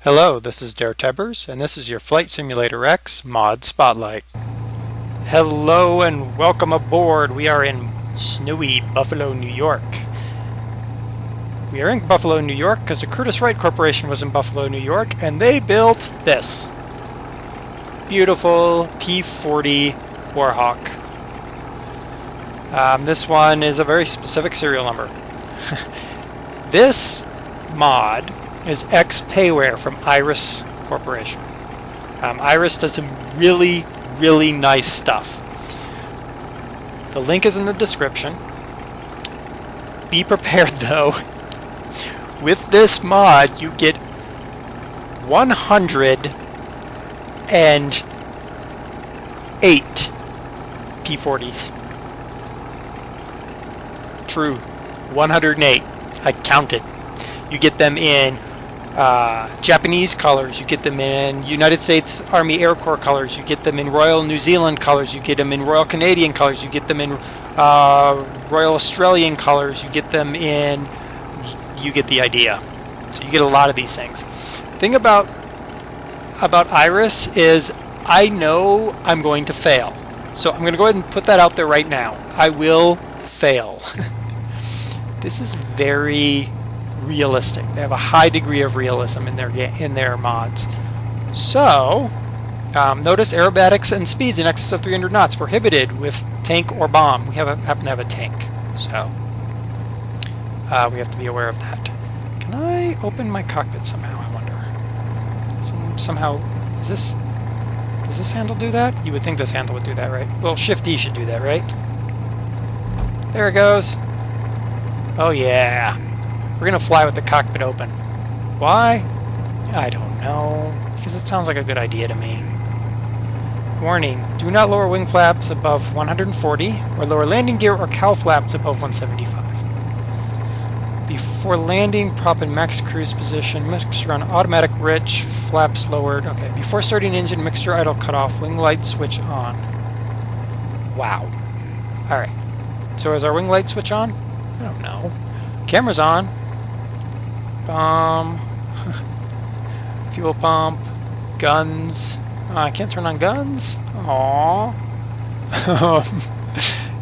Hello, this is DerTebbers, and this is your Flight Simulator X Mod Spotlight. Hello and welcome aboard. We are in snowy Buffalo, New York. We are in Buffalo, New York because the Curtiss Wright Corporation was in Buffalo, New York, and they built this beautiful P-40 Warhawk. This one is a very specific serial number. This mod is ex-payware from Iris Corporation. Iris does some really nice stuff. The link is in the description. Be prepared though. With this mod you get 108 P-40s. True, 108. I counted. You get them in Japanese colors, you get them in United States Army Air Corps colors, you get them in Royal New Zealand colors, you get them in Royal Canadian colors, you get them in Royal Australian colors, you get them in, you get the idea. So you get a lot of these things. The thing about Iris is I know I'm going to fail. So I'm going to go ahead and put that out there right now. I will fail. This is very realistic. They have a high degree of realism in their mods. So, notice aerobatics and speeds in excess of 300 knots prohibited with tank or bomb. We happen to have a tank, so we have to be aware of that. Can I open my cockpit somehow? I wonder. Somehow, does this handle do that? You would think this handle would do that, right? Well, Shift D should do that, right? There it goes. Oh yeah. We're going to fly with the cockpit open. Why? I don't know. Because it sounds like a good idea to me. Warning, do not lower wing flaps above 140 or lower landing gear or cowl flaps above 175. Before landing, prop in max cruise position, mixture on automatic rich, flaps lowered. Okay, before starting engine, mixture idle cut off, wing light switch on. Wow. Alright. So is our wing light switch on? I don't know. Camera's on. Bomb, fuel pump, guns. I can't turn on guns. Aww.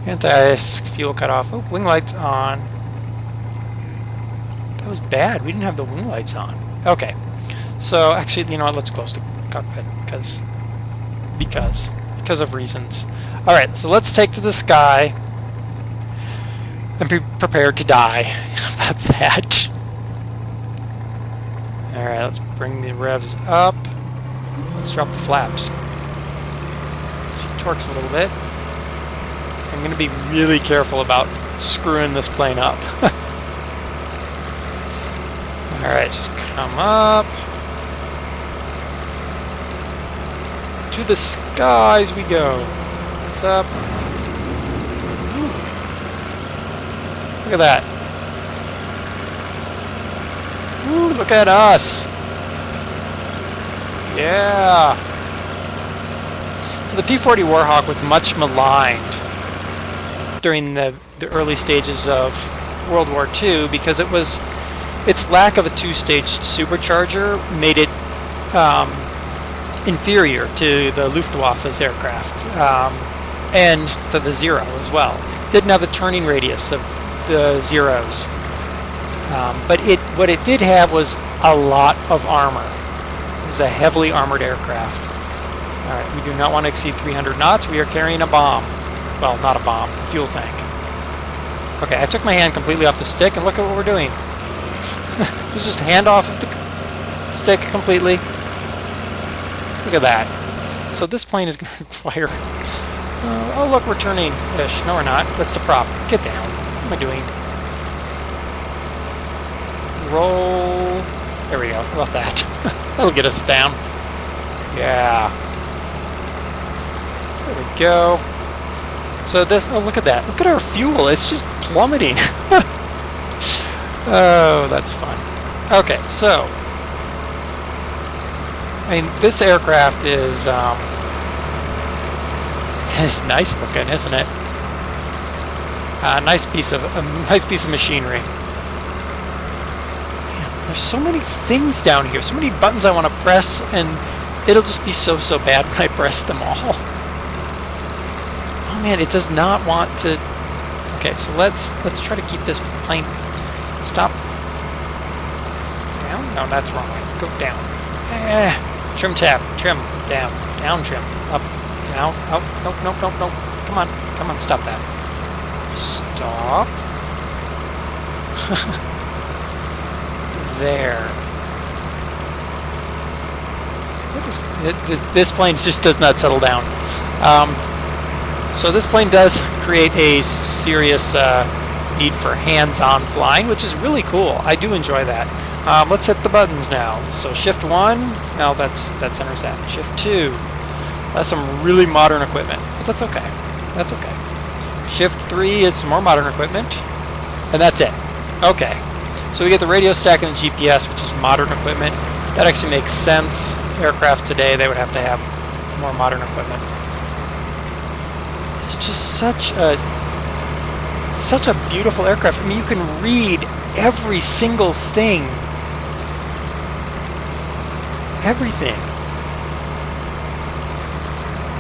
Anti-fuel cut off. Oh, wing lights on. That was bad. We didn't have the wing lights on. Okay. So actually, you know what? Let's close the cockpit because of reasons. All right. So let's take to the sky and be prepared to die. How about that? Alright, let's bring the revs up. Let's drop the flaps. She torques a little bit. I'm going to be really careful about screwing this plane up. Alright, just come up. To the skies we go. What's up? Look at that. Ooh, look at us! Yeah! So the P-40 Warhawk was much maligned during the early stages of World War II because its lack of a two-stage supercharger made it inferior to the Luftwaffe's aircraft and to the Zero as well. Didn't have the turning radius of the Zeros. But what it did have was a lot of armor. It was a heavily armored aircraft. Alright, we do not want to exceed 300 knots. We are carrying a bomb. Well, not a bomb, a fuel tank. Okay, I took my hand completely off the stick, and look at what we're doing. Let's just hand off of the stick completely. Look at that. So this plane is going to require... oh, look, we're turning-ish. No, we're not. That's the prop. Get down. What am I doing? Roll. There we go. How about that? That'll get us down. Yeah. There we go. So this, oh, look at that. Look at our fuel. It's just plummeting. Oh, that's fun. Okay, so. I mean, this aircraft is nice looking, isn't it? Nice piece of machinery. There's so many things down here, so many buttons I want to press, and it'll just be so bad when I press them all. Oh man, it does not want to. Okay, so let's try to keep this plane. Stop. Down? No, that's wrong way. Go down. Trim tab. Trim. Down. Down trim. Up. Down. Oh, nope. Come on, stop that. Stop. There. What is this plane just does not settle down. So this plane does create a serious need for hands-on flying, which is really cool. I do enjoy that. Let's hit the buttons now. So Shift 1, no, that centers that. Shift 2, that's some really modern equipment, but that's okay. That's okay. Shift 3 is some more modern equipment, and that's it. Okay. So we get the radio stack and the GPS, which is modern equipment. That actually makes sense. Aircraft today, they would have to have more modern equipment. It's just such a beautiful aircraft. I mean, you can read every single thing. Everything.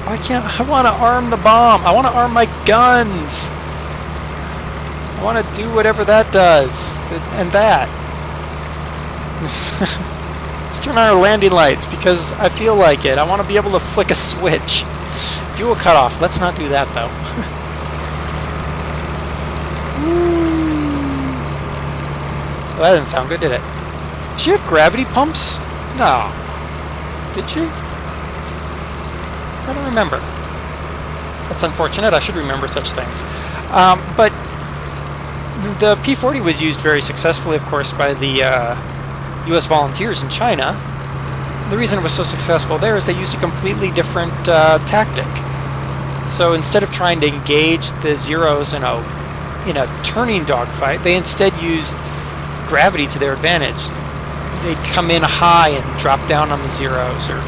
Why can't I want to arm the bomb? I want to arm my guns. I want to do whatever that does and that. Let's turn on our landing lights because I feel like it. I want to be able to flick a switch. Fuel cutoff. Let's not do that though. Well, that didn't sound good, did it? Did she have gravity pumps? No. Did she? I don't remember. That's unfortunate. I should remember such things. But the P-40 was used very successfully, of course, by the U.S. volunteers in China. The reason it was so successful there is they used a completely different tactic. So instead of trying to engage the Zeros in a turning dogfight, they instead used gravity to their advantage. They'd come in high and drop down on the Zeros, or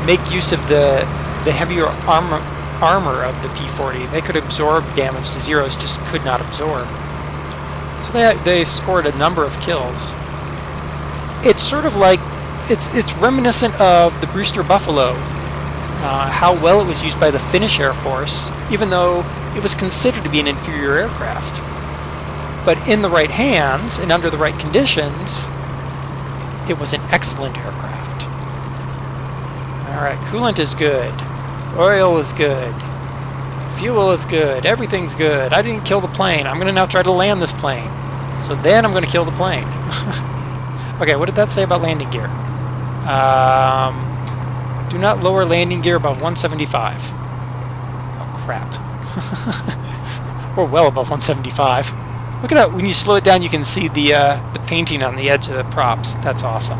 make use of the heavier armor of the P-40. They could absorb damage the Zeros just could not absorb. So they scored a number of kills. It's sort of like it's reminiscent of the Brewster Buffalo, how well it was used by the Finnish Air Force, even though it was considered to be an inferior aircraft. But in the right hands and under the right conditions, it was an excellent aircraft. Alright, coolant is good. Oil is good. Fuel is good. Everything's good. I didn't kill the plane. I'm going to now try to land this plane. So then I'm going to kill the plane. Okay, what did that say about landing gear? Do not lower landing gear above 175. Oh, crap. We're well above 175. Look at that. When you slow it down, you can see the painting on the edge of the props. That's awesome.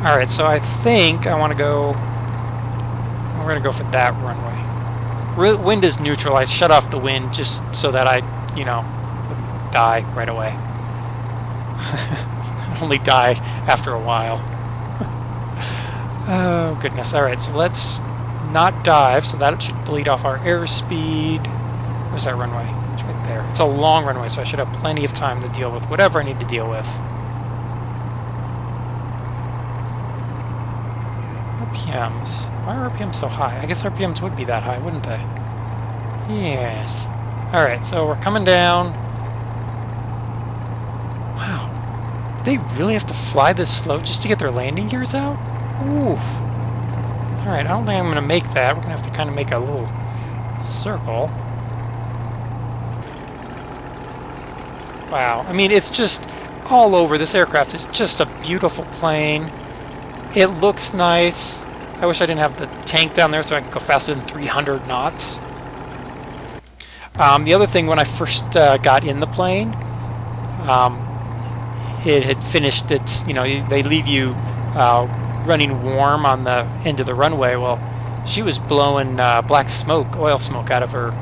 Alright, so I think I want to go... We're going to go for that runway. Wind is neutral. I shut off the wind just so that I, wouldn't die right away. I'd only die after a while. Oh, goodness. Alright, so let's not dive, so that should bleed off our airspeed. Where's that runway? It's right there. It's a long runway, so I should have plenty of time to deal with whatever I need to deal with. RPMs. Why are RPMs so high? I guess RPMs would be that high, wouldn't they? Yes. Alright, so we're coming down. Wow. They really have to fly this slow just to get their landing gears out? Oof. Alright, I don't think I'm going to make that. We're going to have to kind of make a little circle. Wow. I mean, it's just all over. This aircraft is just a beautiful plane. It looks nice. I wish I didn't have the tank down there so I could go faster than 300 knots. The other thing, when I first got in the plane, it had finished its, they leave you running warm on the end of the runway. Well, she was blowing black smoke, oil smoke out of her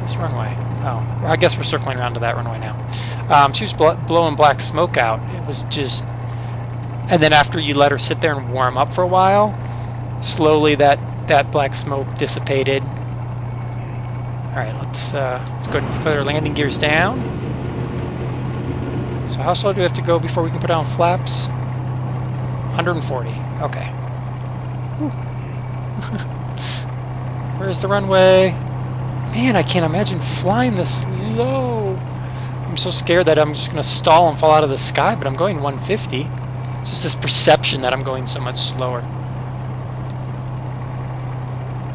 this runway. Oh, I guess we're circling around to that runway now. She was blowing black smoke out. It was just... And then after you let her sit there and warm up for a while, slowly that black smoke dissipated. Alright, let's go ahead and put our landing gears down. So how slow do we have to go before we can put down flaps? 140. Okay. Where's the runway? Man, I can't imagine flying this low. I'm so scared that I'm just going to stall and fall out of the sky, but I'm going 150. It's just this perception that I'm going so much slower.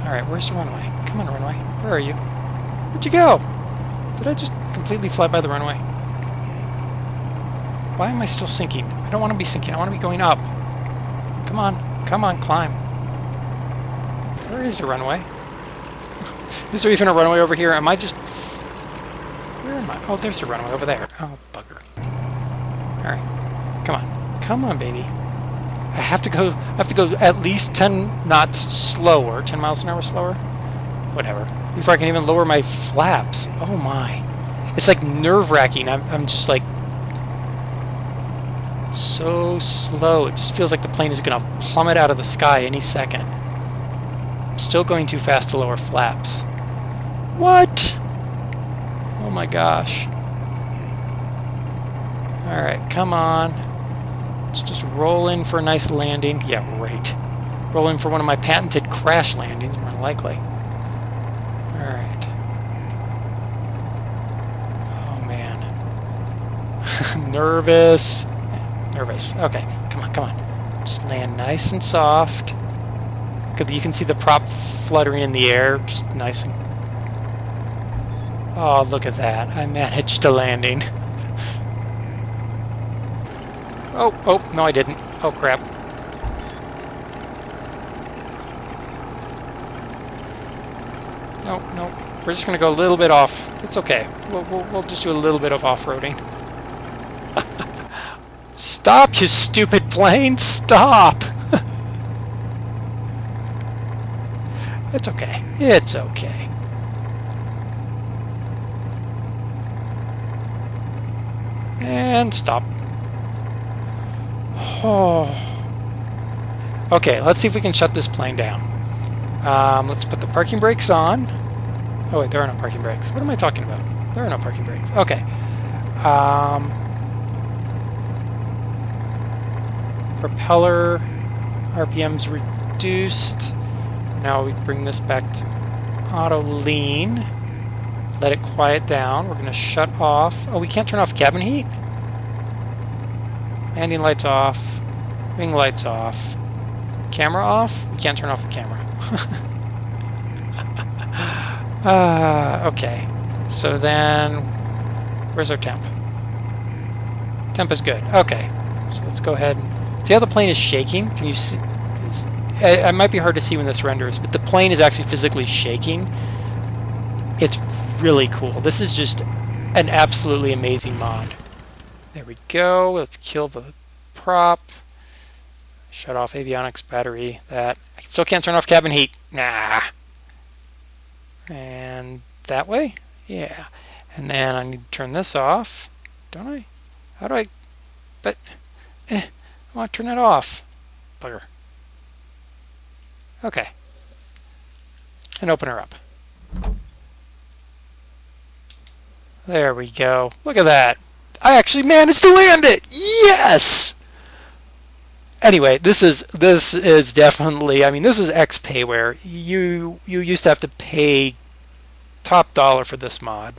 Alright, where's the runway? Come on, runway. Where are you? Where'd you go? Did I just completely fly by the runway? Why am I still sinking? I don't want to be sinking. I want to be going up. Come on. Come on, climb. Where is the runway? Is there even a runway over here? Am I just... Where am I? Oh, there's the runway over there. Oh, bugger. Alright. Come on. Come on, baby. I have to go at least 10 knots slower. 10 miles an hour slower? Whatever. Before I can even lower my flaps. Oh my. It's like nerve-wracking. I'm just like... so slow. It just feels like the plane is going to plummet out of the sky any second. I'm still going too fast to lower flaps. What? Oh my gosh. Alright, come on. Let's just roll in for a nice landing. Yeah, right. Roll in for one of my patented crash landings, more likely. Alright. Oh man. Nervous. Nervous. Okay, come on, come on. Just land nice and soft. You can see the prop fluttering in the air, just nice and... Oh, look at that. I managed a landing. Oh, no I didn't. Oh, crap. No. We're just going to go a little bit off. It's okay. We'll just do a little bit of off-roading. Stop, you stupid plane! Stop! It's okay. It's okay. And stop. Oh. Okay, let's see if we can shut this plane down. Let's put the parking brakes on. Oh wait, there are no parking brakes. What am I talking about? There are no parking brakes. Okay. Propeller RPM's reduced. Now we bring this back to auto lean. Let it quiet down. We're going to shut off. Oh, we can't turn off cabin heat? Landing lights off. Wing lights off. Camera off? We can't turn off the camera. Okay. So then, where's our temp? Temp is good. Okay. So let's go ahead and see how the plane is shaking. Can you see? It might be hard to see when this renders, but the plane is actually physically shaking. It's really cool. This is just an absolutely amazing mod. There we go. Let's kill the prop. Shut off avionics, battery, that. I still can't turn off cabin heat. Nah. And that way? Yeah. And then I need to turn this off. Don't I? How do I? But, I want to turn that off. Bugger. Okay. And open her up. There we go. Look at that. I actually managed to land it. Yes! Anyway, this is definitely, I mean, this is ex-payware. You used to have to pay top dollar for this mod.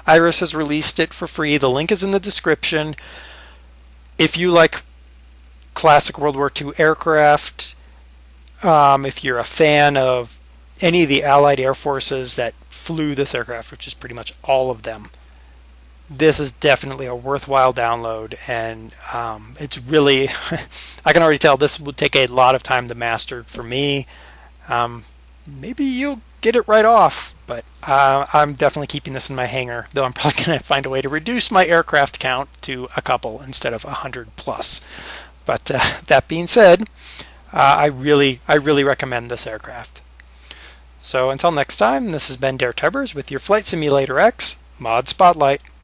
Iris has released it for free. The link is in the description. If you like classic World War II aircraft, if you're a fan of any of the Allied Air Forces that flew this aircraft, which is pretty much all of them, this is definitely a worthwhile download, and it's really I can already tell this will take a lot of time to master for me. Maybe you'll get it right off, but I'm definitely keeping this in my hangar, though I'm probably going to find a way to reduce my aircraft count to a couple instead of 100 plus. But that being said, I really recommend this aircraft. So until next time, this has been DerTebbers with your Flight Simulator X Mod Spotlight.